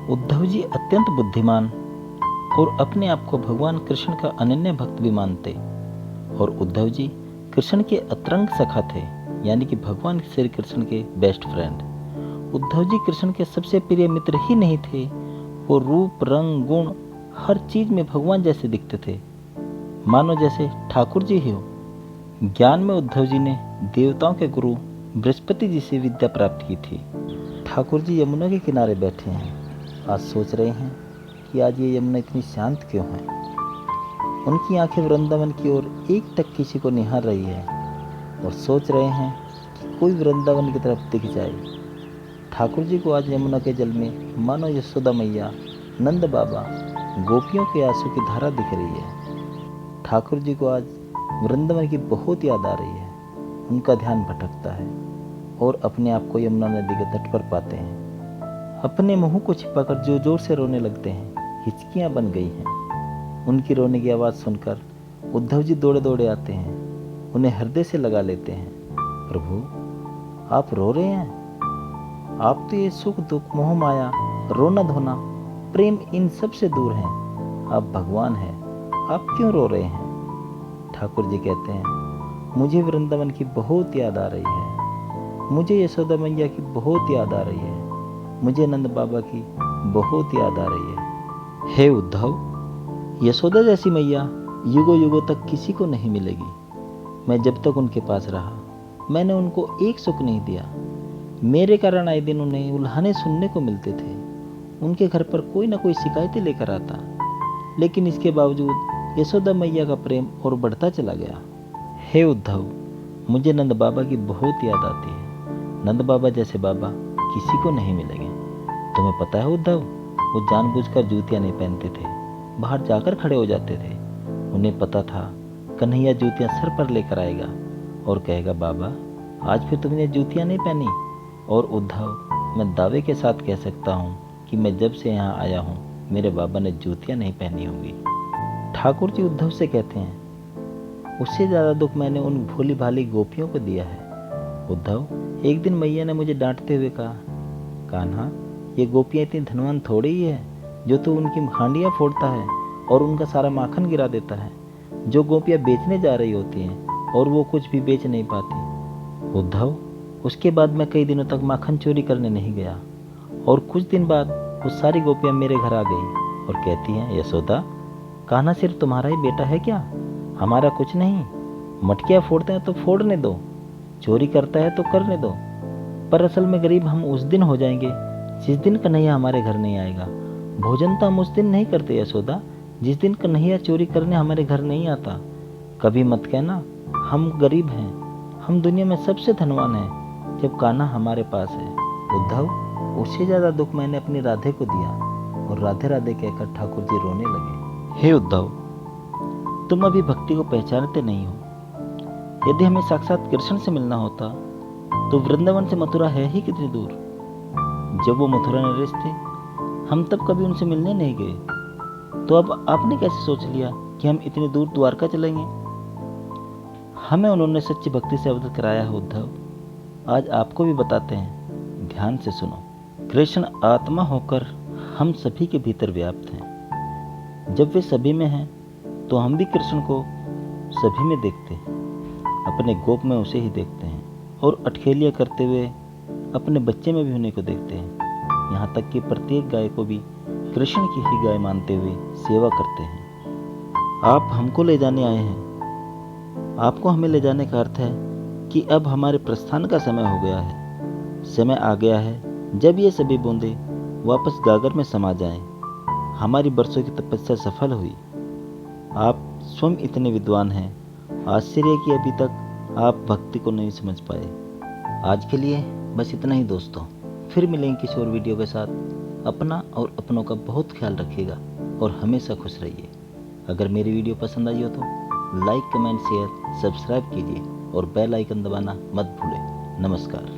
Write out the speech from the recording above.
उद्धव जी अत्यंत बुद्धिमान और अपने आप को भगवान कृष्ण का अनन्य भक्त भी मानते और उद्धव जी कृष्ण के अतरंग सखा थे, यानी कि भगवान श्री कृष्ण के बेस्ट फ्रेंड। उद्धव जी कृष्ण के सबसे प्रिय मित्र ही नहीं थे, वो रूप रंग गुण हर चीज में भगवान जैसे दिखते थे, मानो जैसे ठाकुर जी ही हो। ज्ञान में उद्धव जी ने देवताओं के गुरु बृहस्पति जी से विद्या प्राप्त की थी। ठाकुर जी यमुना के किनारे बैठे हैं, आज सोच रहे हैं कि आज ये यमुना इतनी शांत क्यों है। उनकी आंखें वृंदावन की ओर एक टक किसी को निहार रही है और सोच रहे हैं कि कोई वृंदावन की तरफ दिख जाए। ठाकुर जी को आज यमुना के जल में मानो यशोदा मैया, नंद बाबा, गोपियों के आंसू की धारा दिख रही है। ठाकुर जी को आज वृंदावन की बहुत याद आ रही है। उनका ध्यान भटकता है और अपने आप को यमुना नदी के तट पर पाते हैं। अपने मुंह को छिपाकर जोर जोर से रोने लगते हैं, हिचकियां बन गई हैं। उनकी रोने की आवाज़ सुनकर उद्धव जी दौड़े दौड़े आते हैं, उन्हें हृदय से लगा लेते हैं। प्रभु, आप रो रहे हैं? आप तो ये सुख दुख मोह माया रोना धोना प्रेम इन सब से दूर हैं। आप भगवान हैं, आप क्यों रो रहे हैं? ठाकुर जी कहते हैं, मुझे वृंदावन की बहुत याद आ रही है, मुझे यशोदा मैया की बहुत याद आ रही है, मुझे नंद बाबा की बहुत याद आ रही है। हे उद्धव, यशोदा जैसी मैया युगों युगों तक किसी को नहीं मिलेगी। मैं जब तक उनके पास रहा, मैंने उनको एक सुख नहीं दिया। मेरे कारण आए दिन उन्हें उल्हाने सुनने को मिलते थे। उनके घर पर कोई ना कोई शिकायतें लेकर आता, लेकिन इसके बावजूद यशोदा मैया का प्रेम और बढ़ता चला गया। हे उद्धव, मुझे नंद बाबा की बहुत याद आती है। नंद बाबा जैसे बाबा किसी को नहीं मिलेंगे। तुम्हें पता है उद्धव, वो जानबूझकर जूतियां नहीं पहनते थे, बाहर जाकर खड़े हो जाते थे। उन्हें पता था कन्हैया जूतियां सर पर लेकर आएगा और कहेगा, बाबा आज फिर तुमने जूतियां नहीं पहनी। और उद्धव, मैं दावे के साथ कह सकता हूँ कि मैं जब से यहाँ आया हूँ, मेरे बाबा ने जूतियां नहीं पहनी होंगी। ठाकुर जी उद्धव से कहते हैं, उससे ज़्यादा दुख मैंने उन भोली भाली गोपियों को दिया है। उद्धव, एक दिन मैया ने मुझे डांटते हुए कहा, कान्हा, ये गोपियाँ इतनी धनवान थोड़ी ही है जो तू उनकी हांडियाँ फोड़ता है और उनका सारा माखन गिरा देता है। जो गोपियाँ बेचने जा रही होती हैं और वो कुछ भी बेच नहीं पाती। उद्धव, उसके बाद मैं कई दिनों तक माखन चोरी करने नहीं गया और कुछ दिन बाद वो सारी गोपियाँ मेरे घर आ गई और कहती हैं, यशोदा, कान्हा सिर्फ तुम्हारा ही बेटा है क्या? हमारा कुछ नहीं। मटकियाँ फोड़ते हैं तो फोड़ने दो, चोरी करता है तो करने दो, पर असल में गरीब हम उस दिन हो जाएंगे जिस दिन कन्हैया हमारे घर नहीं आएगा। भोजन तो हम उस दिन नहीं करते यशोदा जिस दिन कन्हैया चोरी करने हमारे घर नहीं आता। कभी मत कहना हम गरीब हैं, हम दुनिया में सबसे धनवान हैं जब कान्हा हमारे पास है। उद्धव, उससे ज़्यादा दुख मैंने अपनी राधे को दिया। और राधे राधे कहकर ठाकुर जी रोने लगे। हे उद्धव, तुम अभी भक्ति को पहचानते नहीं हो। यदि हमें साक्षात कृष्ण से मिलना होता तो वृंदावन से मथुरा है ही कितनी दूर। जब वो मथुरा नरेश थे, हम तब कभी उनसे मिलने नहीं गए, तो अब आपने कैसे सोच लिया कि हम इतनी दूर द्वारका चलेंगे? हमें उन्होंने सच्ची भक्ति से अवगत कराया है उद्धव। आज आपको भी बताते हैं, ध्यान से सुनो। कृष्ण आत्मा होकर हम सभी के भीतर व्याप्त हैं। जब वे सभी में हैं तो हम भी कृष्ण को सभी में देखते हैं। अपने गोप में उसे ही देखते हैं और अठखेलियाँ करते हुए अपने बच्चे में भी उन्हीं को देखते हैं। यहाँ तक कि प्रत्येक गाय को भी कृष्ण की ही गाय मानते हुए सेवा करते हैं। आप हमको ले जाने आए हैं। आपको हमें ले जाने का अर्थ है कि अब हमारे प्रस्थान का समय हो गया है। समय आ गया है जब ये सभी बूंदे वापस गागर में समा जाएं। हमारी बरसों की तपस्या सफल हुई। आप स्वयं इतने विद्वान हैं, आश्चर्य कि अभी तक आप भक्ति को नहीं समझ पाए। आज के लिए बस इतना ही दोस्तों, फिर मिलेंगे किसी और वीडियो के साथ। अपना और अपनों का बहुत ख्याल रखिएगा और हमेशा खुश रहिए। अगर मेरी वीडियो पसंद आई हो तो लाइक, कमेंट, शेयर, सब्सक्राइब कीजिए और बेल आइकन दबाना मत भूलें। नमस्कार।